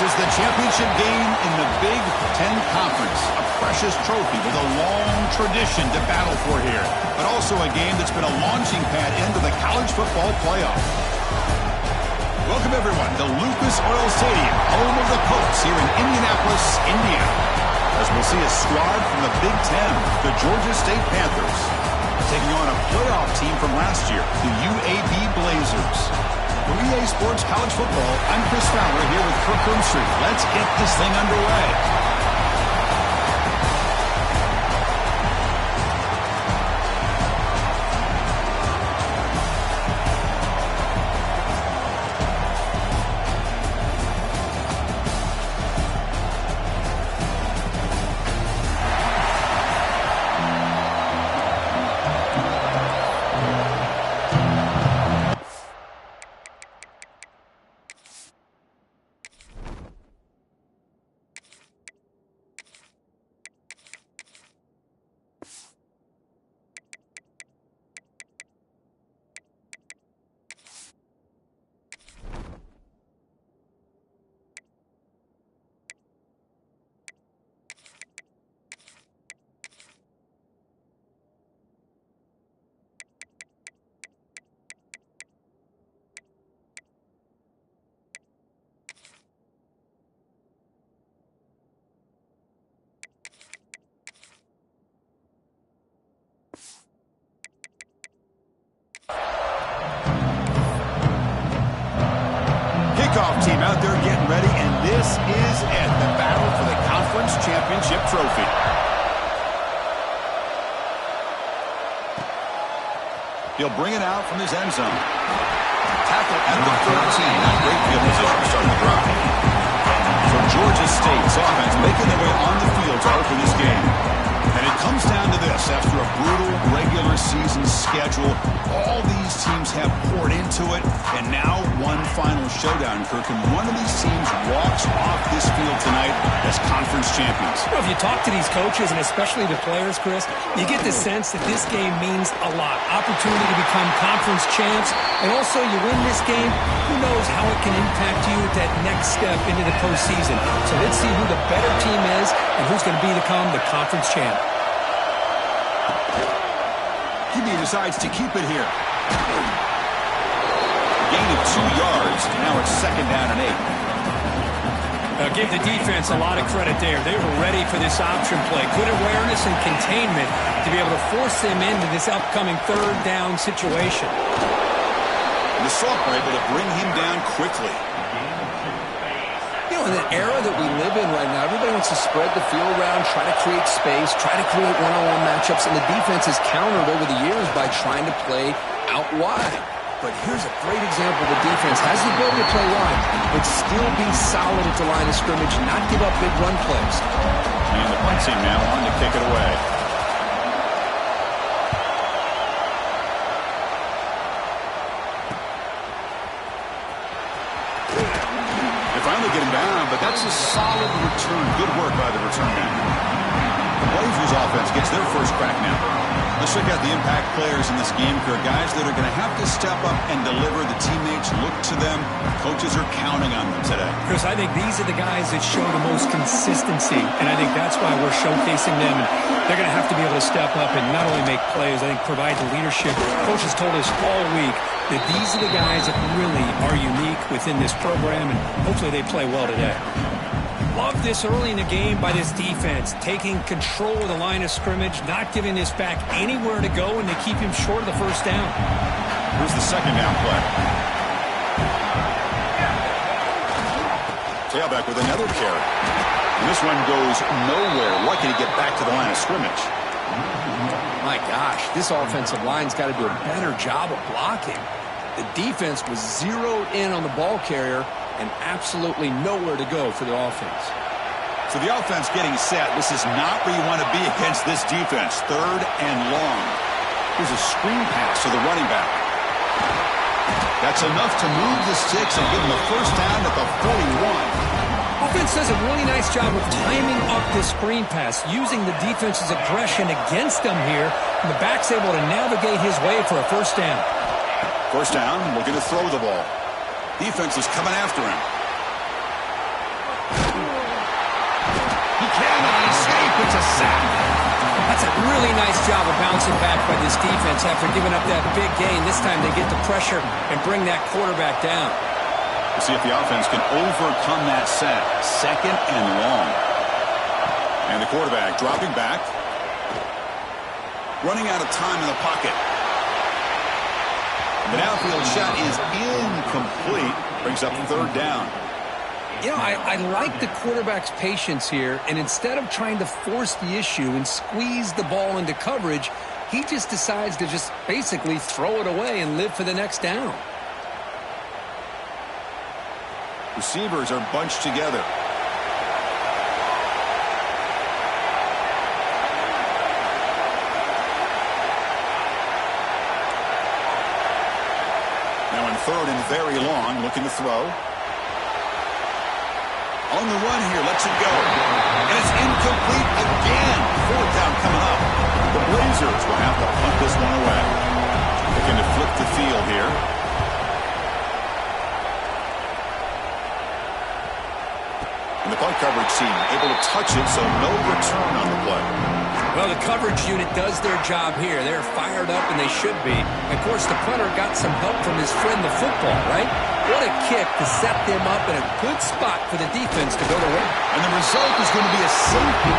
is the championship game in the Big Ten Conference. A precious trophy with a long tradition to battle for here, but also a game that's been a launching pad into the college football playoff. Welcome, everyone, to Lucas Oil Stadium, home of the Colts here in Indianapolis, Indiana. As we'll see a squad from the Big Ten, the Georgia State Panthers, taking on a playoff team from last year, the UAB Blazers. For EA Sports College Football, I'm Chris Fowler here with Kirk Herbstreit. Let's get this thing underway. Kickoff team out there getting ready, and this is it, the battle for the conference championship trophy. He'll bring it out from his end zone. Tackle at the 13. Not great field position to start the drive. So Georgia State's offense making their way on the field to open this game. And it comes down to this. After a brutal regular season schedule, all these teams have poured into it, and now one final showdown, Kirk, and one of these teams walks off this field tonight as conference champions. Well, if you talk to these coaches, and especially the players, Chris, you get the sense that this game means a lot. Opportunity to become conference champs, and also you win this game, who knows how it can impact you at that next step into the postseason. So let's see who the better team is and who's going to become the conference champ. QB decides to keep it here. Gain of 2 yards. Now it's 2nd down and 8. Give the defense a lot of credit there. They were ready for this option play. Good awareness and containment to be able to force them into this upcoming 3rd down situation. And the Salk were able to bring him down quickly. You know, in the era that we live in right now, everybody wants to spread the field around, try to create space, try to create one-on-one matchups, and the defense has countered over the years by trying to play out wide. But here's a great example. The defense has the ability to play wide, but still be solid at the line of scrimmage, not give up big run plays. And the punt team now on to kick it away. Finally get him down, but that's a solid return. Good work by the return man. The Blazers offense gets their first crack now. Let's check out the impact players in this game, Kirk. Guys that are going to have to step up and deliver. The teammates look to them. Coaches are counting on them today. Chris, I think these are the guys that show the most consistency, and I think that's why we're showcasing them. And they're going to have to be able to step up and not only make plays, I think provide the leadership. Coaches told us all week that these are the guys that really are unique within this program, and hopefully they play well today. Love this early in the game by this defense, taking control of the line of scrimmage, not giving this back anywhere to go, and they keep him short of the 1st down. Here's the 2nd down play. Tailback with another carry. And this one goes nowhere. Lucky to get back to the line of scrimmage. My gosh, this offensive line's got to do a better job of blocking. The defense was zeroed in on the ball carrier and absolutely nowhere to go for the offense. So the offense getting set. This is not where you want to be against this defense. 3rd and long. Here's a screen pass to the running back. That's enough to move the sticks and give them the 1st down at the 41. Offense does a really nice job of timing up this screen pass, using the defense's aggression against them here, and the back's able to navigate his way for a 1st down. 1st down, looking to throw the ball. Defense is coming after him. sack. That's a really nice job of bouncing back by this defense after giving up that big gain. This time they get the pressure and bring that quarterback down. We'll see if the offense can overcome that sack. 2nd and long. And the quarterback dropping back. Running out of time in the pocket. The downfield shot is incomplete. Brings up 3rd down. You know, I like the quarterback's patience here, and instead of trying to force the issue and squeeze the ball into coverage, he just decides to just basically throw it away and live for the next down. Receivers are bunched together. Now in 3rd and very long, looking to throw. On the run here, lets it go. And it's incomplete again. 4th down coming up. The Blazers will have to punt this one away. Looking to flip the field here. And the punt coverage team able to touch it, so no return on the play. Well, the coverage unit does their job here. They're fired up, and they should be. Of course, the punter got some help from his friend, the football, right? What a kick to set them up in a good spot for the defense to go to work. And the result is going to be a safety.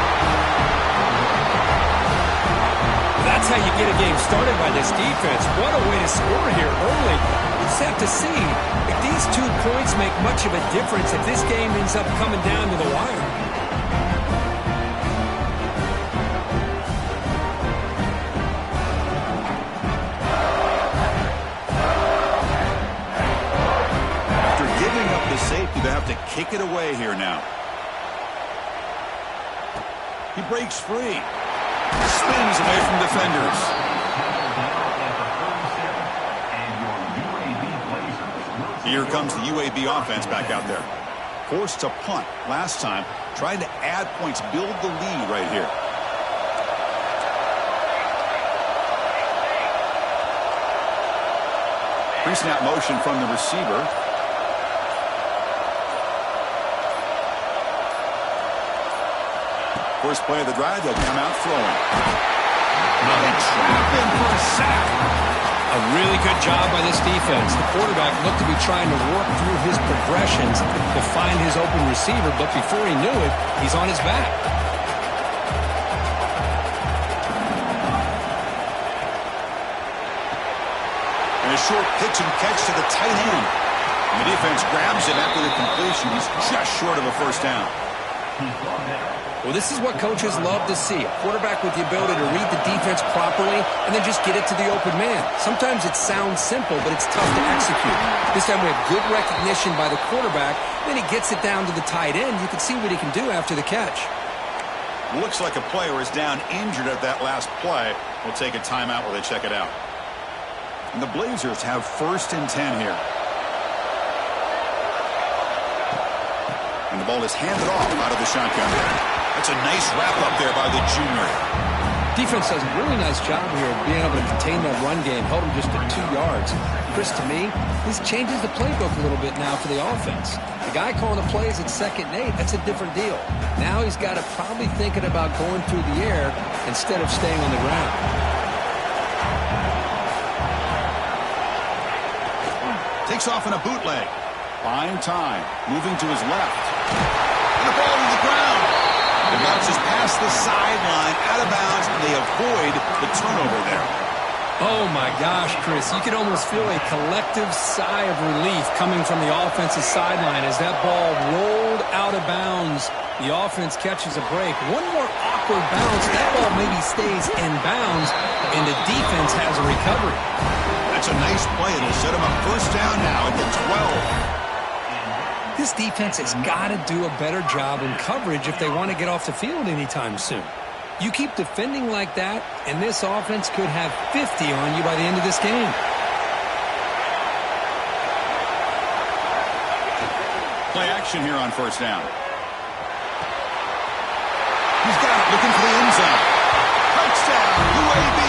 That's how you get a game started by this defense. What a way to score here early. We'll just have to see if these 2 points make much of a difference if this game ends up coming down to the wire. Safety, they have to kick it away here now. He breaks free. Spins away from defenders. Here comes the UAB offense back out there. Forced to punt last time. Trying to add points, build the lead right here. Pre-snap motion from the receiver. First play of the drive, they'll come out throwing. They trap him for a sack. A really good job by this defense. The quarterback looked to be trying to work through his progressions to find his open receiver, but before he knew it, he's on his back. And a short pitch and catch to the tight end. And the defense grabs him after the completion. He's just short of a 1st down. Well, this is what coaches love to see. A quarterback with the ability to read the defense properly and then just get it to the open man. Sometimes it sounds simple, but it's tough to execute. This time we have good recognition by the quarterback. Then he gets it down to the tight end. You can see what he can do after the catch. Looks like a player is down injured at that last play. We'll take a timeout while they check it out. And the Blazers have 1st and 10 here. And the ball is handed off out of the shotgun there. That's a nice wrap-up there by the junior. Defense does a really nice job here of being able to contain that run game, held him just at 2 yards. Chris, to me, this changes the playbook a little bit now for the offense. The guy calling the plays at 2nd and 8, that's a different deal. Now he's got to probably thinking about going through the air instead of staying on the ground. Takes off in a bootleg. Buying time. Moving to his left. And the ball to the ground. It bounces past the sideline, out of bounds, and they avoid the turnover there. Oh, my gosh, Chris. You could almost feel a collective sigh of relief coming from the offensive sideline as that ball rolled out of bounds. The offense catches a break. One more awkward bounce. That ball maybe stays in bounds, and the defense has a recovery. That's a nice play. It'll set them up 1st down now at the 12. This defense has got to do a better job in coverage if they want to get off the field anytime soon. You keep defending like that, and this offense could have 50 on you by the end of this game. Play action here on 1st down. He's got it, looking for the end zone. Touchdown, UAB.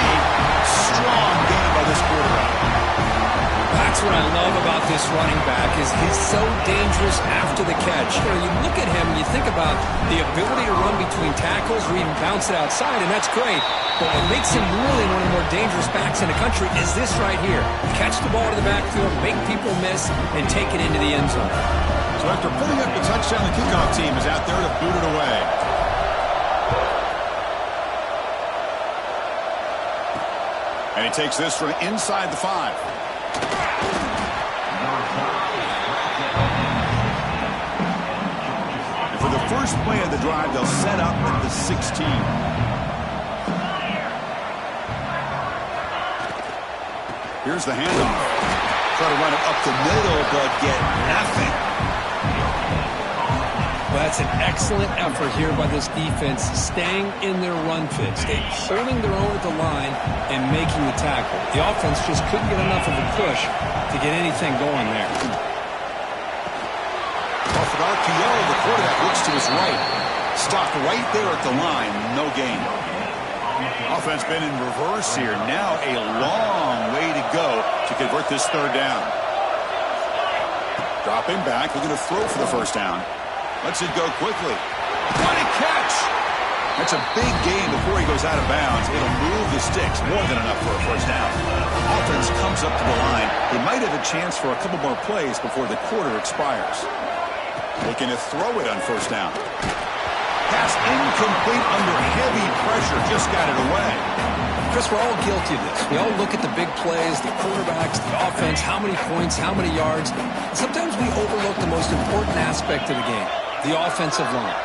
Strong game by this quarterback. That's what I love about this running back is he's so dangerous after the catch. You know, you look at him and you think about the ability to run between tackles or even bounce it outside, and that's great. But what makes him really one of the more dangerous backs in the country is this right here. Catch the ball to the backfield, make people miss, and take it into the end zone. So after putting up the touchdown, the kickoff team is out there to boot it away. And he takes this from inside the 5. And for the first play of the drive, they'll set up at the 16. Here's the handoff. Try to run it up the middle, but get nothing. Well, that's an excellent effort here by this defense, staying in their run fit, holding their own at the line and making the tackle. The offense just couldn't get enough of a push to get anything going there. Off an RPO, the quarterback looks to his right. Stopped right there at the line, no gain. Offense been in reverse here. Now a long way to go to convert this third down. Dropping back, looking to throw for the first down. Lets it go quickly. What a catch! That's a big gain before he goes out of bounds. It'll move the sticks, more than enough for a first down. Offense comes up to the line. They might have a chance for a couple more plays before the quarter expires. Looking to throw it on first down. Pass incomplete under heavy pressure. Just got it away. Chris, we're all guilty of this. We all look at the big plays, the quarterbacks, the offense, how many points, how many yards. Sometimes we overlook the most important aspect of the game, the offensive line.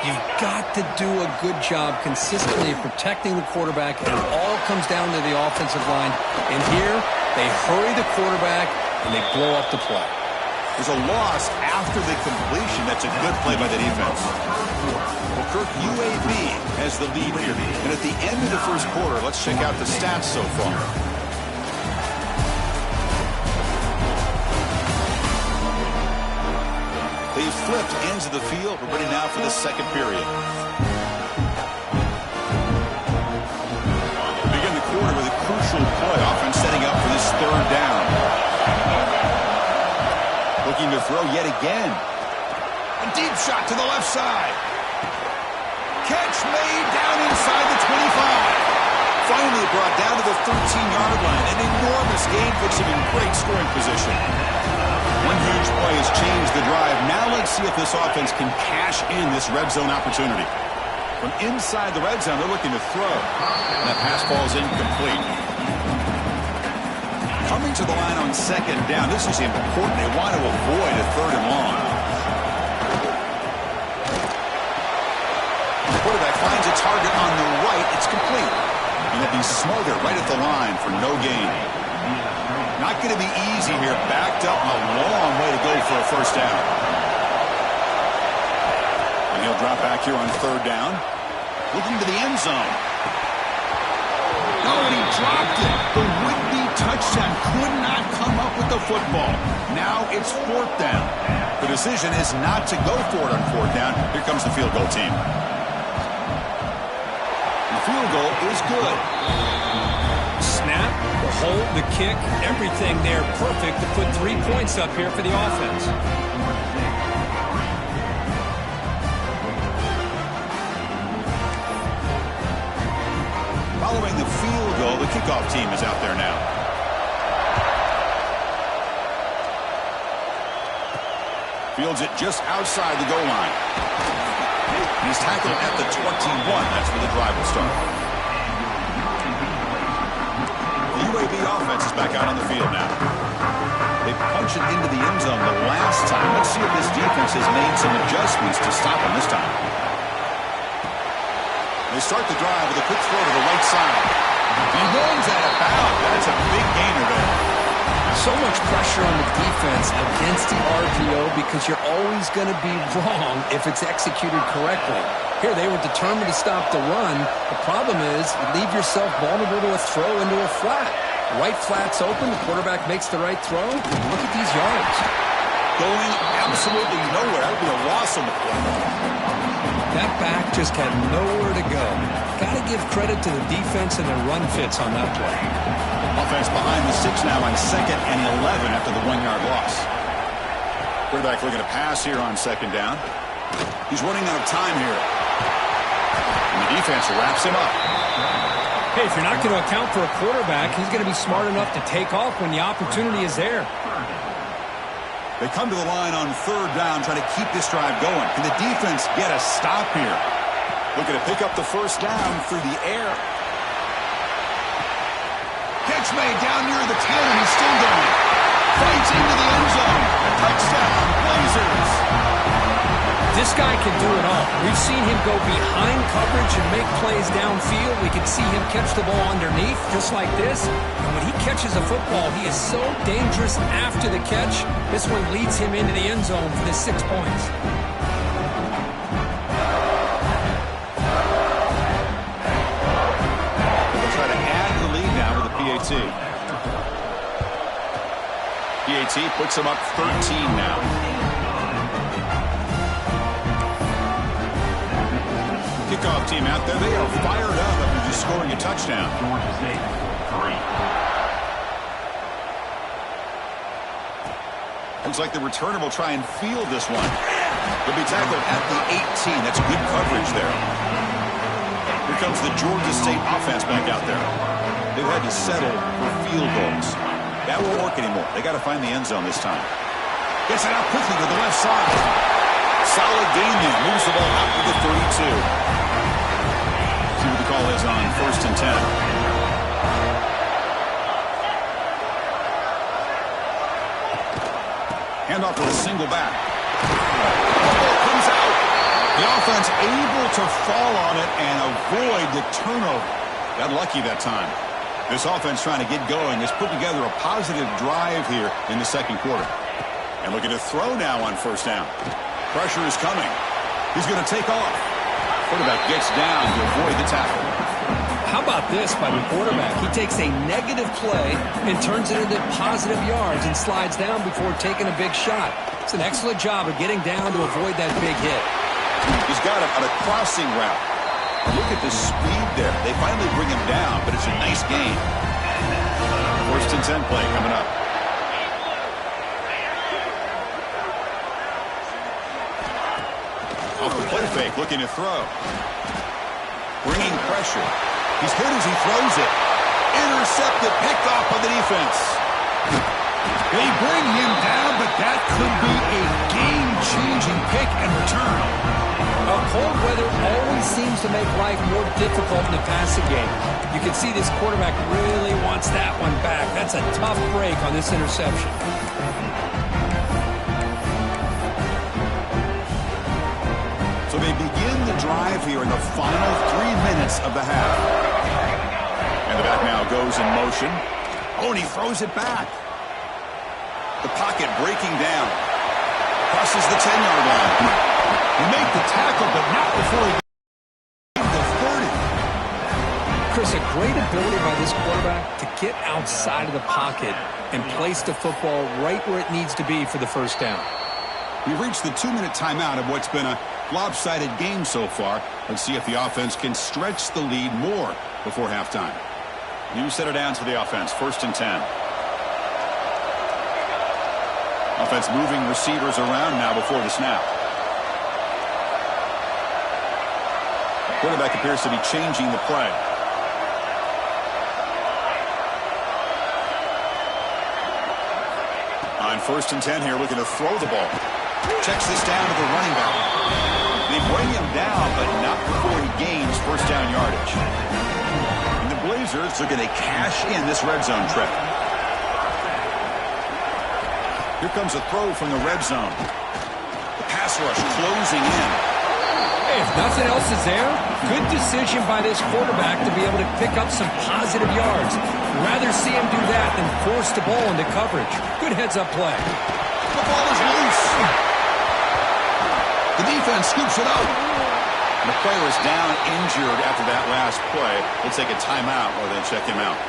You've got to do a good job consistently protecting the quarterback, and it all comes down to the offensive line. And here, they hurry the quarterback, and they blow up the play. There's a loss after the completion. That's a good play by the defense. Well, Kirk, UAB has the lead here. And at the end of the first quarter, let's check out the stats so far. They've flipped ends of the field. We're ready now for the second period. Begin the quarter with a crucial play. Offense setting up for this third down. Looking to throw yet again. A deep shot to the left side. Catch made down inside the 25. Finally brought down to the 13-yard line. An enormous gain puts him in great scoring position. One huge play has changed the drive. Now let's see if this offense can cash in this red zone opportunity. From inside the red zone, they're looking to throw. And that pass ball is incomplete. Coming to the line on second down. This is important. They want to avoid a third and long. The quarterback finds a target on the right. It's complete. And they'll be smothered right at the line for no gain. Not going to be easy here. Backed up a long way to go for a first down. And he'll drop back here on third down. Looking to the end zone. No, and he dropped it. The would-be touchdown could not come up with the football. Now it's fourth down. The decision is not to go for it on fourth down. Here comes the field goal team. The field goal is good. Snap, the hold, the kick, everything there perfect to put 3 points up here for the offense. Following the field goal, the kickoff team is out there now. Fields it just outside the goal line. He's tackled at the 21. That's where the drive will start. The UAB offense is back out on the field now. They punched it into the end zone the last time. Let's see if this defense has made some adjustments to stop him this time. They start the drive with a quick throw to the right side. He runs out of bounds. That's a big gainer there. So much pressure on the defense against the RPO because you're always going to be wrong if it's executed correctly. Here, they were determined to stop the run. The problem is you leave yourself vulnerable to a throw into a flat. Right flat's open. The quarterback makes the right throw. Look at these yards. Going absolutely nowhere. That would be a loss on the play. That back just had nowhere to go. Got to give credit to the defense and their run fits on that play. Offense behind the 6 now on 2nd and 11 after the 1-yard loss. Quarterback looking to pass here on 2nd down. He's running out of time here. And the defense wraps him up. Hey, if you're not going to account for a quarterback, he's going to be smart enough to take off when the opportunity is there. They come to the line on 3rd down, trying to keep this drive going. Can the defense get a stop here? Looking to pick up the 1st down through the air. Catch made down near the 10, and he's still going. Fights into the end zone. Touchdown, Blazers. This guy can do it all. We've seen him go behind coverage and make plays downfield. We can see him catch the ball underneath, just like this. And when he catches a football, he is so dangerous after the catch. This one leads him into the end zone for the 6 points. They'll try to add the lead now with a PAT. PAT puts him up 13 now. Kickoff team out there. They are fired up after just scoring a touchdown. Looks like the returner will try and field this one. He'll be tackled at the 18. That's good coverage there. Here comes the Georgia State offense back out there. They've had to settle for field goals. That won't work anymore. They got to find the end zone this time. Gets it out quickly to the left side. Solid gain there. Moves the ball out to the 32. See what the call is on 1st and 10. Handoff with a single back. The ball comes out. The offense able to fall on it and avoid the turnover. Got lucky that time. This offense trying to get going has put together a positive drive here in the 2nd quarter. And looking to throw now on 1st down. Pressure is coming. He's going to take off. Quarterback gets down to avoid the tackle. How about this by the quarterback? He takes a negative play and turns it into positive yards and slides down before taking a big shot. It's an excellent job of getting down to avoid that big hit. He's got him on a crossing route. Look at the speed there. They finally bring him down, but it's a nice gain. 1st and 10 play coming up. Off the play fake, looking to throw. Bringing pressure. He's hit as he throws it. Intercepted, picked off by the defense. They bring him down, but that could be a game-changing pick and return. Cold weather always seems to make life more difficult in the passing game. You can see this quarterback really wants that one back. That's a tough break on this interception. So they begin the drive here in the final 3 minutes of the half. And the back now goes in motion. Oh, and he throws it back. The pocket breaking down. Crosses the 10-yard line. He made the tackle, but not before he gave the 30. Chris, a great ability by this quarterback to get outside of the pocket and place the football right where it needs to be for the 1st down. We've reached the 2-minute timeout of what's been a lopsided game so far. Let's see if the offense can stretch the lead more before halftime. New center down to the offense. 1st and 10. Offense moving receivers around now before the snap. Quarterback appears to be changing the play. On 1st and 10 here, looking to throw the ball. Checks this down to the running back. They bring him down, but not before he gains 1st down yardage. And the Blazers looking to cash in this red zone trip. Here comes a throw from the red zone. The pass rush closing in. Hey, if nothing else is there, good decision by this quarterback to be able to pick up some positive yards. Rather see him do that than force the ball into coverage. Good heads-up play. The ball is loose. The defense scoops it up. The player is down injured after that last play. We'll take a timeout or then check him out.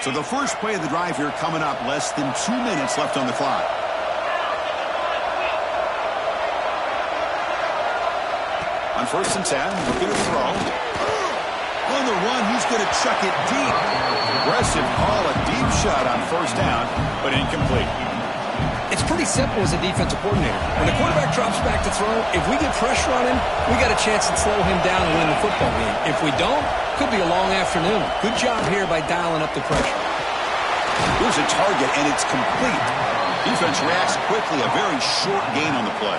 So the first play of the drive here coming up, less than 2 minutes left on the clock. On 1st and 10, looking to throw. On the run, he's going to chuck it deep. Aggressive call, a deep shot on 1st down, but incomplete. It's pretty simple as a defensive coordinator. When the quarterback drops back to throw, if we get pressure on him, we got a chance to slow him down and win the football game. If we don't, could be a long afternoon. Good job here by dialing up the pressure. Here's a target, and it's complete. Defense reacts quickly, a very short gain on the play.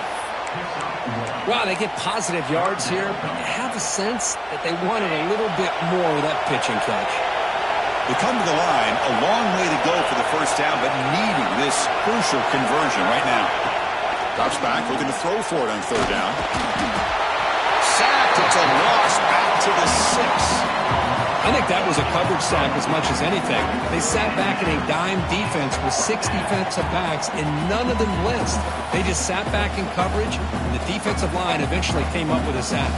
Wow, they get positive yards here, but you have a sense that they wanted a little bit more with that pitch and catch. They come to the line, a long way to go for the 1st down, but needing this crucial conversion right now. Drops back, looking to throw for it on 3rd down. Sacked, it's a loss back to the 6. I think that was a coverage sack as much as anything. They sat back in a dime defense with 6 defensive backs, and none of them blitzed. They just sat back in coverage, and the defensive line eventually came up with a sack.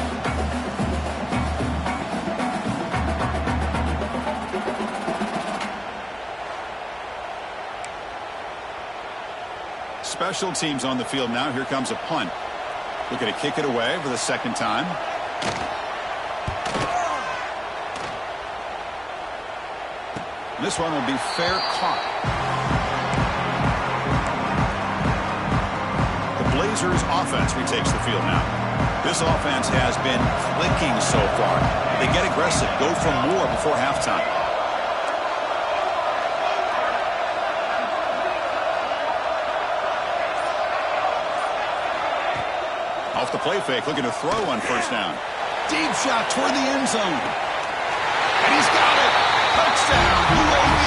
Special teams on the field now. Here comes a punt. Looking to kick it away for the 2nd time. This one will be fair caught. The Blazers offense retakes the field now. This offense has been clicking so far. They get aggressive, go for more before halftime. Off the play fake, looking to throw on 1st down. Deep shot toward the end zone. And he's got it. Touchdown, UAB.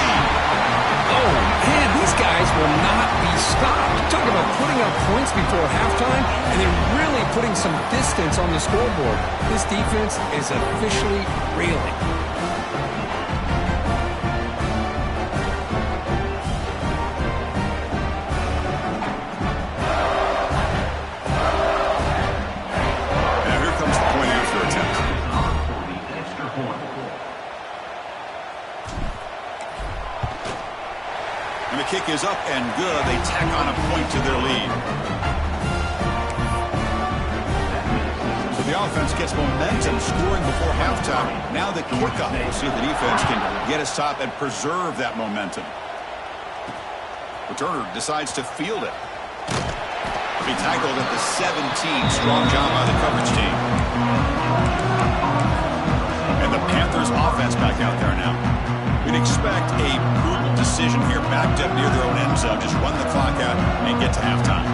Oh, man, these guys will not be stopped. Talk about putting up points before halftime, and then really putting some distance on the scoreboard. This defense is officially reeling. Now here comes the point after attempt. And the kick is up and good. They tack on a point to their lead. So the offense gets momentum, scoring before halftime. Now the kickoff. We'll see if the defense can get a stop and preserve that momentum. Returner decides to field it. He tackled at the 17. Strong job by the coverage team. And the Panthers offense back out there now. We'd expect a prudent decision here, backed up near their own end zone. Just run the clock out and get to halftime.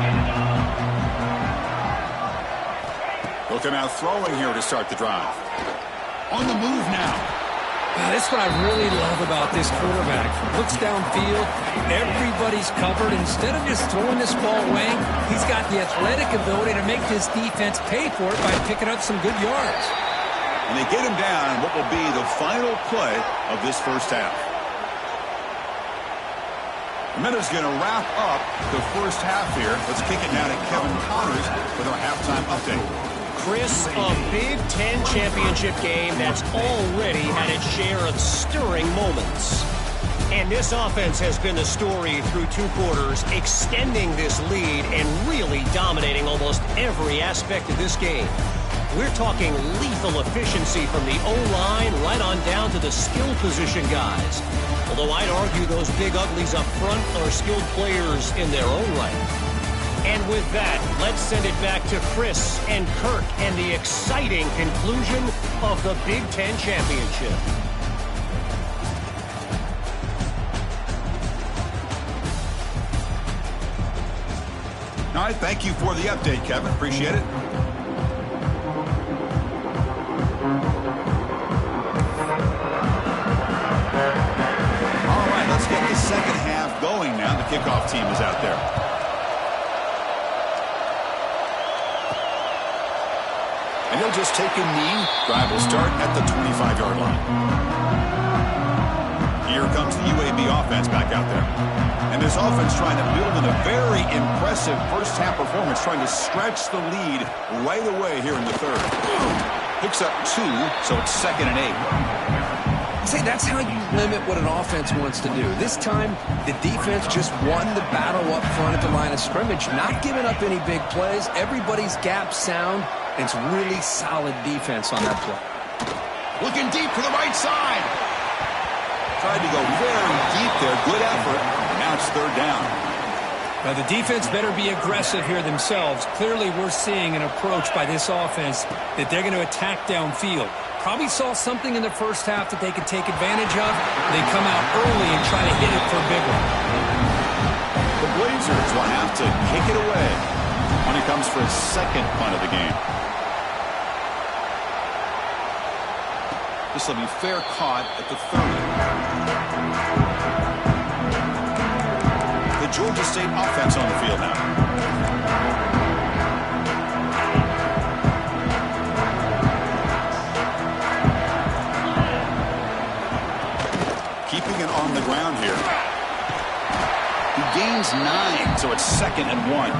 They'll come out throwing here to start the drive. On the move now. That's what I really love about this quarterback. Looks downfield, everybody's covered. Instead of just throwing this ball away, he's got the athletic ability to make this defense pay for it by picking up some good yards. And they get him down in what will be the final play of this 1st half. The minute's going to wrap up the 1st half here. Let's kick it now to Kevin Connors with our halftime update. Chris, a Big Ten championship game that's already had its share of stirring moments. And this offense has been the story through 2 quarters, extending this lead and really dominating almost every aspect of this game. We're talking lethal efficiency from the O-line right on down to the skill position guys. Although I'd argue those big uglies up front are skilled players in their own right. And with that, let's send it back to Chris and Kirk and the exciting conclusion of the Big Ten Championship. All right, thank you for the update, Kevin. Appreciate it. All right, let's get the 2nd half going now. The kickoff team is out there. And he'll just take a knee. Drive will start at the 25-yard line. Here comes the UAB offense back out there. And this offense trying to build in a very impressive 1st half performance, trying to stretch the lead right away here in the 3rd. Picks up 2, so it's 2nd and 8. See, that's how you limit what an offense wants to do. This time, the defense just won the battle up front at the line of scrimmage, not giving up any big plays. Everybody's gap sound, and it's really solid defense on that play. Looking deep to the right side. Tried to go very deep there. Good effort. Now it's third down. Now, the defense better be aggressive here themselves. Clearly, we're seeing an approach by this offense that they're going to attack downfield. Probably saw something in the first half that they could take advantage of. They come out early and try to hit it for a big one. The Blazers will have to kick it away when it comes for his second punt of the game. This will be fair caught at the 30. The Georgia State offense on the field now. Keeping it on the ground here. He gains 9, so it's 2nd and 1.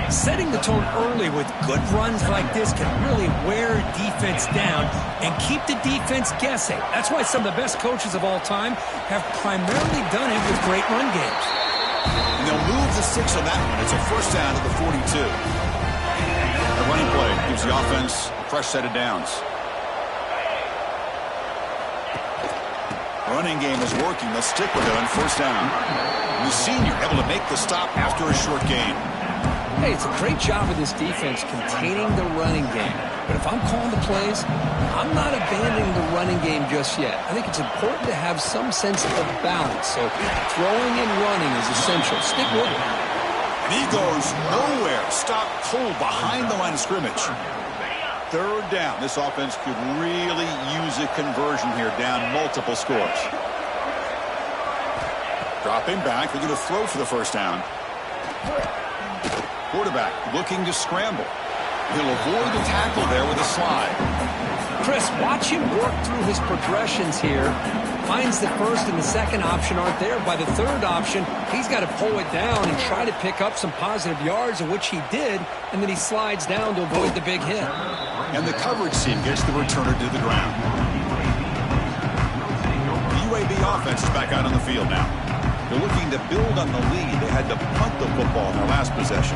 Setting the tone early with good runs like this can really wear defense down and keep the defense guessing. That's why some of the best coaches of all time have primarily done it with great run games. And they'll move the 6 on that one. It's a first down at the 42. The running play gives the offense a fresh set of downs. Running game is working. They'll stick with it on first down. The senior able to make the stop after a short gain. Hey, it's a great job of this defense containing the running game. But if I'm calling the plays, I'm not abandoning the running game just yet. I think it's important to have some sense of balance. So throwing and running is essential. Stick with it. And he goes nowhere. Stop cold behind the line of scrimmage. Third down. This offense could really use a conversion here, down multiple scores. Dropping back. They're going to throw for the first down. Quarterback looking to scramble. He'll avoid the tackle there with a slide. Chris, watch him work through his progressions here. Finds the first and the second option aren't there. By the third option, he's got to pull it down and try to pick up some positive yards, of which he did, and then he slides down to avoid the big hit. And the coverage team gets the returner to the ground. The UAB offense is back out on the field now. They're looking to build on the lead. They had to punt the football in their last possession.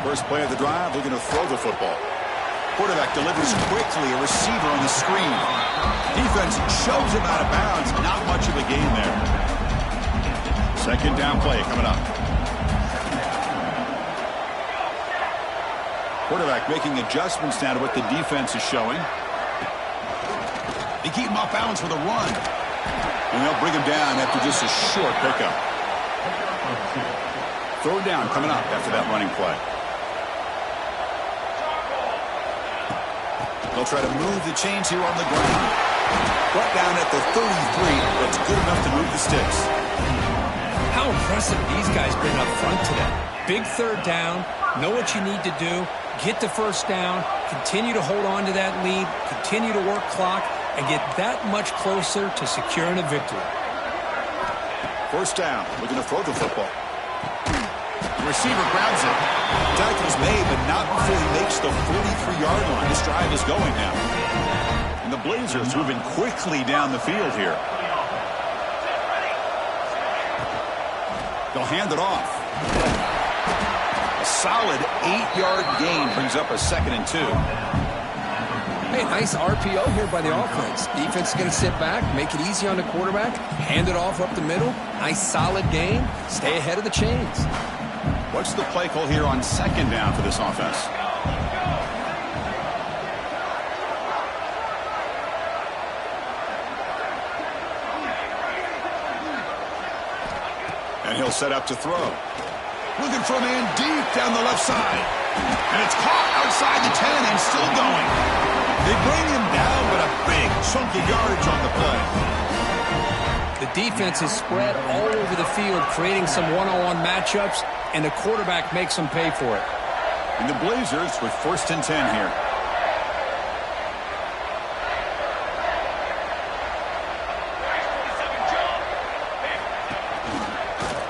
First play of the drive, they're going to throw the football. Quarterback delivers quickly, a receiver on the screen. Defense shoves him out of bounds. Not much of a gain there. Second down play coming up. Quarterback making adjustments now to what the defense is showing. They keep him off balance with a run. And they'll bring him down after just a short pickup. Third down coming up after that running play. They'll try to move the chains here on the ground. Brought down at the 33. That's good enough to move the sticks. How impressive these guys been up front today. Big third down. Know what you need to do. Get the first down. Continue to hold on to that lead. Continue to work clock. And get that much closer to securing a victory. First down. Looking to throw the football. The receiver grabs it. Tackle's made, but not before he makes the 43-yard line. This drive is going now. And the Blazers moving quickly down the field here. They'll hand it off. A solid 8-yard gain brings up a 2nd and 2. Hey, nice RPO here by the offense. Defense is going to sit back, make it easy on the quarterback, hand it off up the middle. Nice solid gain. Stay ahead of the chains. What's the play call here on second down for this offense? And he'll set up to throw. Looking for a man deep down the left side. And it's caught outside the 10 and still going. They bring him down, but a big chunk of yardage on the play. The defense is spread all over the field, creating some one-on-one matchups, and the quarterback makes them pay for it. And the Blazers with 1st and 10 here.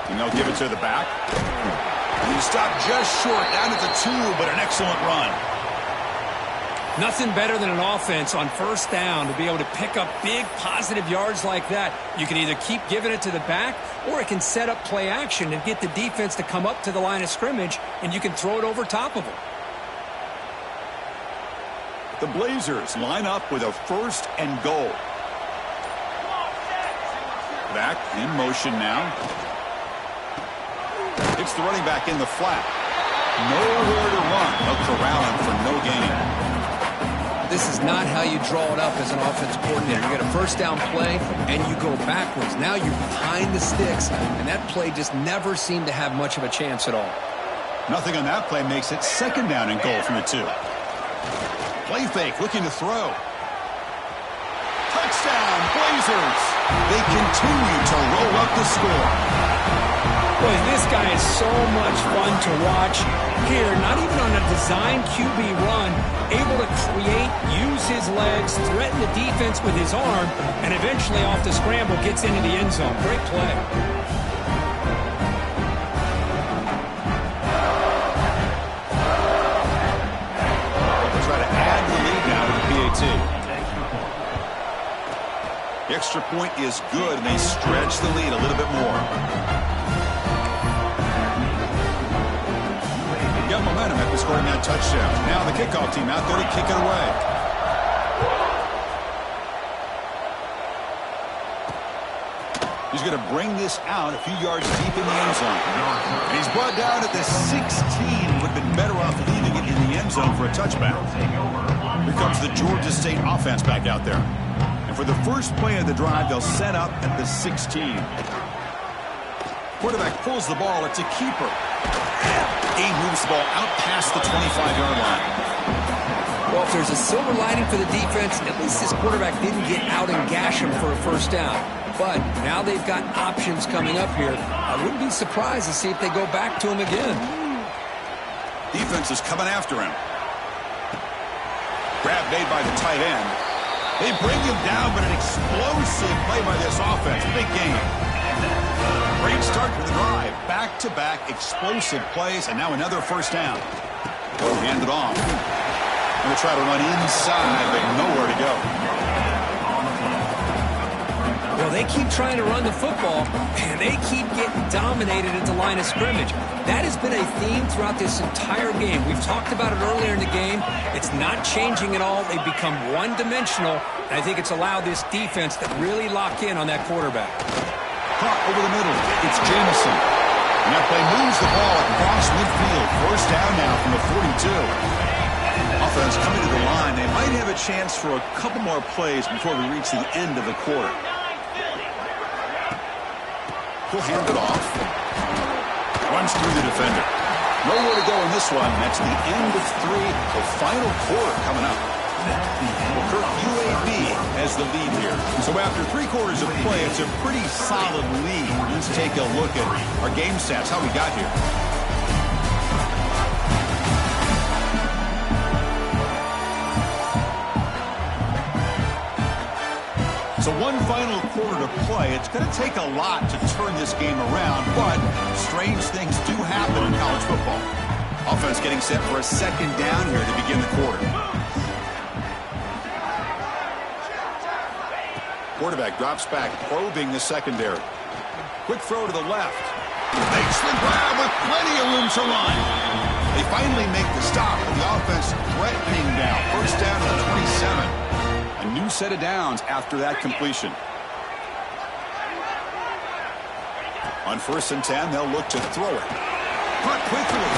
And they'll give it to the back. And he stopped just short, down at the 2, but an excellent run. Nothing better than an offense on first down to be able to pick up big positive yards like that. You can either keep giving it to the back, or it can set up play action and get the defense to come up to the line of scrimmage, and you can throw it over top of them. The Blazers line up with a 1st and goal. Back in motion now. It's the running back in the flat. Nowhere to run. They'll corral him for no gain. This is not how you draw it up as an offensive coordinator. You get a first down play, and you go backwards. Now you're behind the sticks, and that play just never seemed to have much of a chance at all. Nothing on that play makes it 2nd down and goal from the 2. Play fake, looking to throw. Touchdown, Blazers! They continue to roll up the score. Boy, this guy is so much fun to watch. Here, not even on a design QB run, able to create, use his legs, threaten the defense with his arm, and eventually off the scramble gets into the end zone. Great play. They'll try to add the lead now to the PAT. The extra point is good, and they stretch the lead a little bit more. Got momentum after scoring that touchdown. Now the kickoff team out there to kick it away. He's going to bring this out a few yards deep in the end zone. And he's brought down at the 16. Would have been better off leaving it in the end zone for a touchback. Here comes the Georgia State offense back out there. And for the first play of the drive, they'll set up at the 16. Quarterback pulls the ball. It's a keeper. He moves the ball out past the 25-yard line. Well, if there's a silver lining for the defense, at least this quarterback didn't get out and gash him for a first down. But now they've got options coming up here. I wouldn't be surprised to see if they go back to him again. Defense is coming after him. Grab made by the tight end. They bring him down, but an explosive play by this offense. Big game. Great start to the drive. Back-to-back explosive plays, and now another first down. They'll hand it off. We'll try to run inside, but nowhere to go. Well, they keep trying to run the football, and they keep getting dominated at the line of scrimmage. That has been a theme throughout this entire game. We've talked about it earlier in the game. It's not changing at all. They've become one-dimensional, and I think it's allowed this defense to really lock in on that quarterback. Caught over the middle. It's Jameson. And that play moves the ball across midfield. First down now from the 42. Offense coming to the line. They might have a chance for a couple more plays before we reach the end of the quarter. He'll hand it off. Runs through the defender. Nowhere to go in this one. That's the end of 3. The final quarter coming up. Well, Kirk, UAB has the lead here. So after 3 quarters of play, it's a pretty solid lead. Let's take a look at our game stats, how we got here. So one final quarter to play. It's going to take a lot to turn this game around, but strange things do happen in college football. Offense getting set for a 2nd down here to begin the quarter. Quarterback drops back, probing the secondary. Quick throw to the left. Makes the grab with plenty of room to run. They finally make the stop, but the offense threatening down. First down to the 27. A new set of downs after that completion. On 1st and 10, they'll look to throw it. Caught quickly.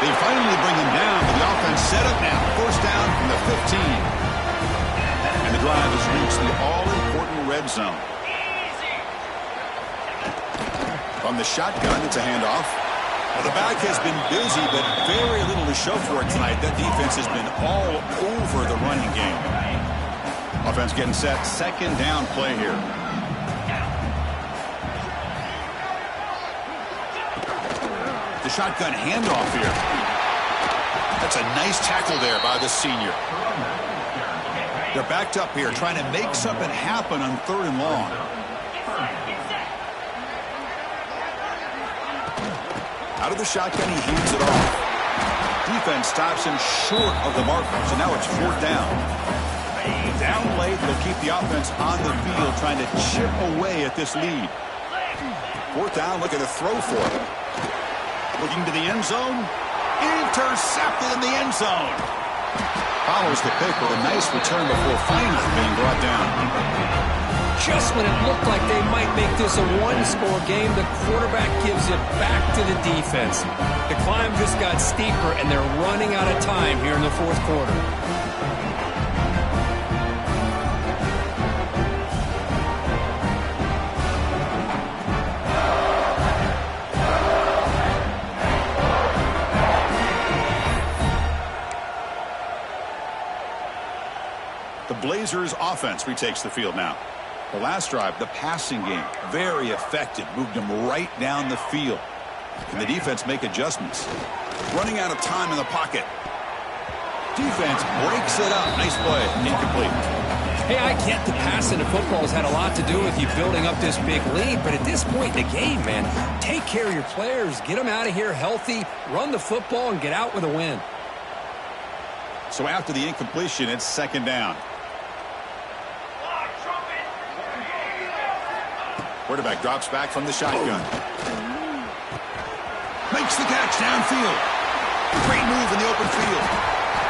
They finally bring him down, but the offense set up now. First down from the 15. And the drive has reached the all-important red zone. From the shotgun, it's a handoff. Well, the back has been busy, but very little to show for it tonight. That defense has been all over the running game. Offense getting set. 2nd down play here. The shotgun handoff here. That's a nice tackle there by the senior. They're backed up here, trying to make something happen on 3rd and long. Out of the shotgun, he hands it off. Defense stops him short of the marker, so now it's 4th down. Down late, they'll keep the offense on the field, trying to chip away at this lead. 4th down, looking to throw for it. Looking to the end zone. Intercepted in the end zone. Follows the pick with a nice return before finally being brought down. Just when it looked like they might make this a one-score game, the quarterback gives it back to the defense. The climb just got steeper, and they're running out of time here in the 4th quarter. The Blazers offense retakes the field now. The last drive, the passing game, very effective. Moved them right down the field. Can the defense make adjustments? Running out of time in the pocket. Defense breaks it up. Nice play. Incomplete. Hey, I get the passing of football has had a lot to do with you building up this big lead, but at this point in the game, man, take care of your players. Get them out of here healthy, run the football, and get out with a win. So after the incompletion, it's 2nd down. Quarterback drops back from the shotgun. Makes the catch downfield. Great move in the open field.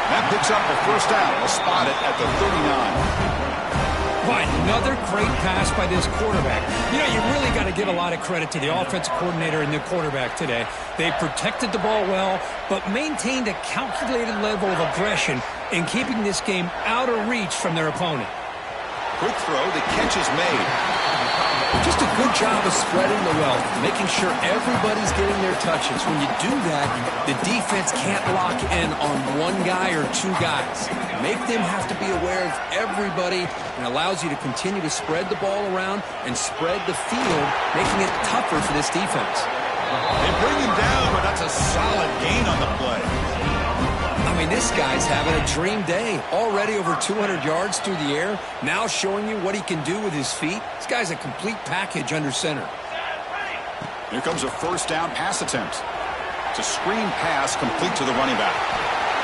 That picks up a 1st down. They'll spot it at the 39. But another great pass by this quarterback. You know, you really got to give a lot of credit to the offensive coordinator and the quarterback today. They protected the ball well, but maintained a calculated level of aggression in keeping this game out of reach from their opponent. Quick throw. The catch is made. Just a good job of spreading the wealth, making sure everybody's getting their touches. When you do that, the defense can't lock in on one guy or two guys. Make them have to be aware of everybody, and allows you to continue to spread the ball around and spread the field, making it tougher for this defense. They bring him down, but that's a solid gain on the play. I mean, this guy's having a dream day. Already over 200 yards through the air. Now showing you what he can do with his feet. This guy's a complete package under center. Here comes a 1st down pass attempt. It's a screen pass complete to the running back.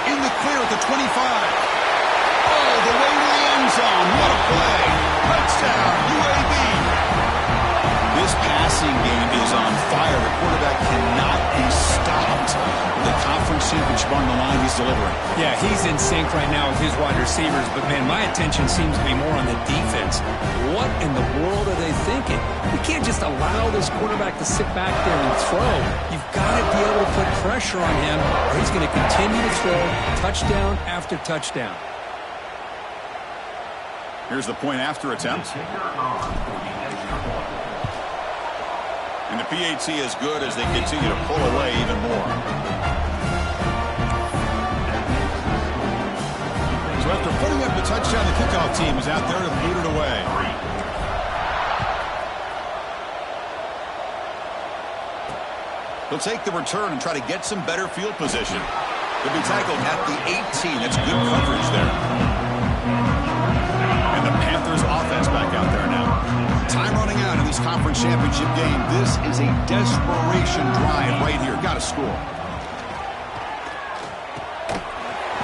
In the clear at the 25. Oh, the way to the end zone. What a play. Touchdown, UAB. This passing game is on fire. The quarterback cannot be stopped. The conference championship on the line, he's delivering. Yeah, he's in sync right now with his wide receivers, but, man, my attention seems to be more on the defense. What in the world are they thinking? You can't just allow this quarterback to sit back there and throw. You've got to be able to put pressure on him, or he's going to continue to throw touchdown after touchdown. Here's the point after attempt. And the PAT is good as they continue to pull away even more. So after putting up the touchdown, the kickoff team is out there to boot it away. They'll take the return and try to get some better field position. They'll be tackled at the 18. That's good coverage there. And the Panthers offense back out there now. Time running out in this conference championship game. This is a desperation drive right here. Got to score.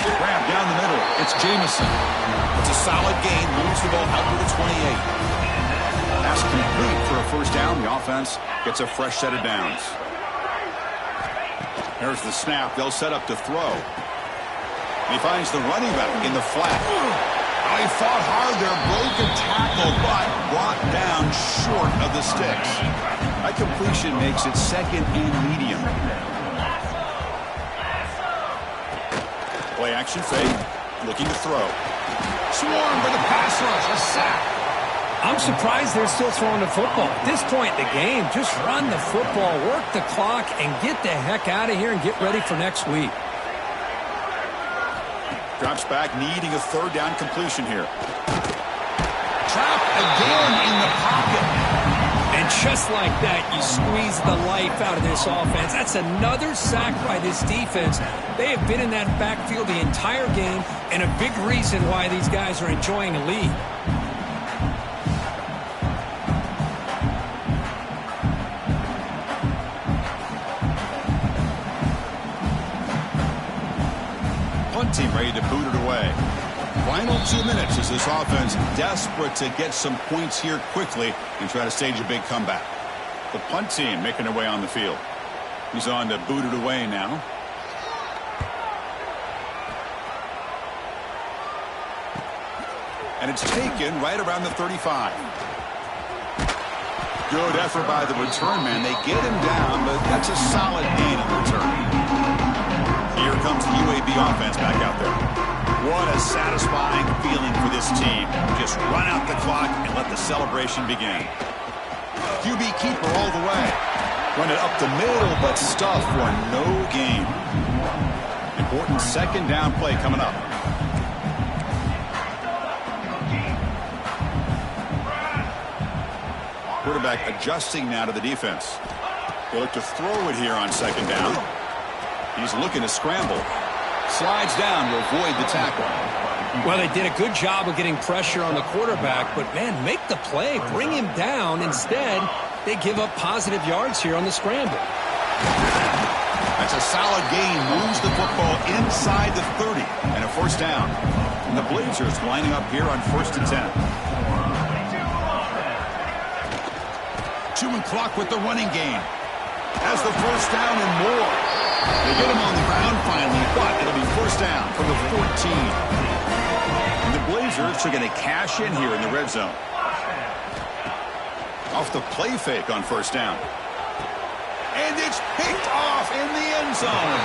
Grab down the middle. It's Jamison. It's a solid gain. Moves the ball out to the 28. Pass complete for a 1st down. The offense gets a fresh set of downs. There's the snap. They'll set up to throw. He finds the running back in the flat. Oh, he fought hard there, broke a tackle, but brought down short of the sticks. That completion makes it 2nd and medium. Play action fake, looking to throw. Swarmed by the pass rush, a sack. I'm surprised they're still throwing the football. At this point in the game, just run the football, work the clock, and get the heck out of here and get ready for next week. Drops back, needing a 3rd down completion here. Trapped again in the pocket. And just like that, you squeeze the life out of this offense. That's another sack by this defense. They have been in that backfield the entire game, and a big reason why these guys are enjoying a lead. punt team ready to boot it away. Final 2 minutes as this offense desperate to get some points here quickly and try to stage a big comeback. The punt team making their way on the field. He's on to boot it away now. And it's taken right around the 35. Good effort by the return man. They get him down, but that's a solid gain in return. Here comes the UAB offense back out there. What a satisfying feeling for this team. Just run out the clock and let the celebration begin. QB keeper all the way. Run it up the middle, but stuff for no gain. Important second down play coming up. Quarterback adjusting now to the defense. They look to throw it here on second down. He's looking to scramble. Slides down to avoid the tackle. Well, they did a good job of getting pressure on the quarterback, but, man, make the play. Bring him down. Instead, they give up positive yards here on the scramble. That's a solid gain. Moves the football inside the 30 and a first down. And the Blazers lining up here on 1st and 10. Chewing clock with the running game. Has the first down and more. They get him on the ground finally, but it'll be first down from the 14. And the Blazers are going to cash in here in the red zone. Off the play fake on first down. And it's picked off in the end zone.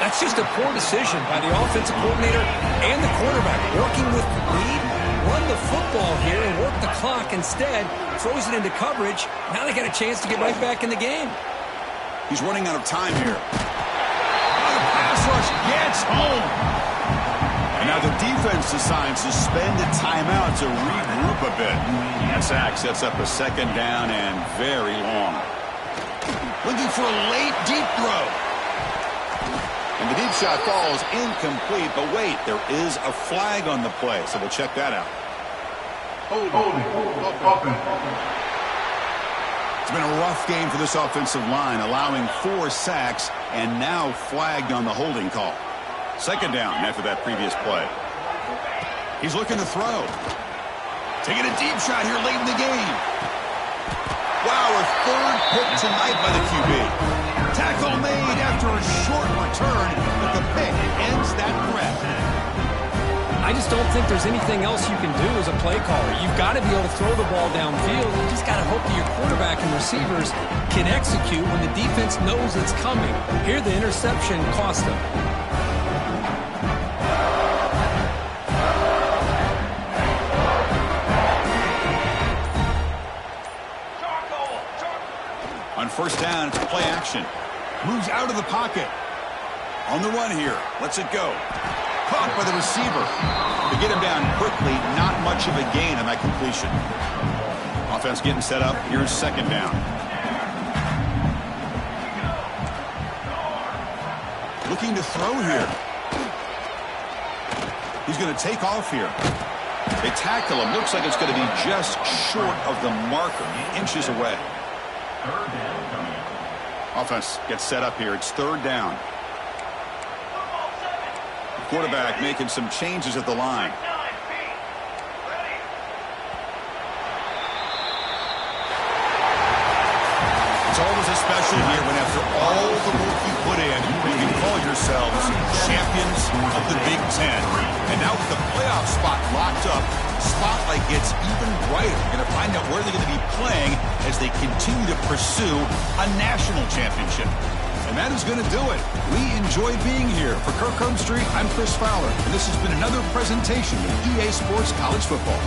That's just a poor decision by the offensive coordinator and the quarterback. Working with the lead, run the football here and work the clock. Instead, throws it into coverage. Now they got a chance to get right back in the game. He's running out of time here. Oh, the pass rush gets home. And now the defense decides to spend a timeout to regroup a bit. That sack sets up a second down and very long. Looking for a late deep throw. And the deep shot falls incomplete. But wait, there is a flag on the play, so we'll check that out. It's been a rough game for this offensive line, allowing 4 sacks and now flagged on the holding call. Second down after that previous play. He's looking to throw. Taking a deep shot here late in the game. Wow, a third pick tonight by the QB. Tackle made after a short return, but the pick ends that threat. I just don't think there's anything else you can do as a play caller. You've got to be able to throw the ball downfield. You just got to hope that your quarterback and receivers can execute when the defense knows it's coming. Here, the interception cost them. On first down, it's play action. Moves out of the pocket. On the run here. Lets it go. Caught by the receiver. To get him down quickly, not much of a gain on that completion. Offense getting set up. Here's second down. Looking to throw here. He's going to take off here. They tackle him. Looks like it's going to be just short of the marker. Inches away. Offense gets set up here. It's third down. Quarterback making some changes at the line. It's always a special year when after all the work you put in, you can call yourselves champions of the Big Ten. And now with the playoff spot locked up, spotlight gets even brighter. You're going to find out where they're going to be playing as they continue to pursue a national championship. And that is going to do it. We enjoyed being here. For Kirk Street, I'm Chris Fowler, and this has been another presentation of EA Sports College Football.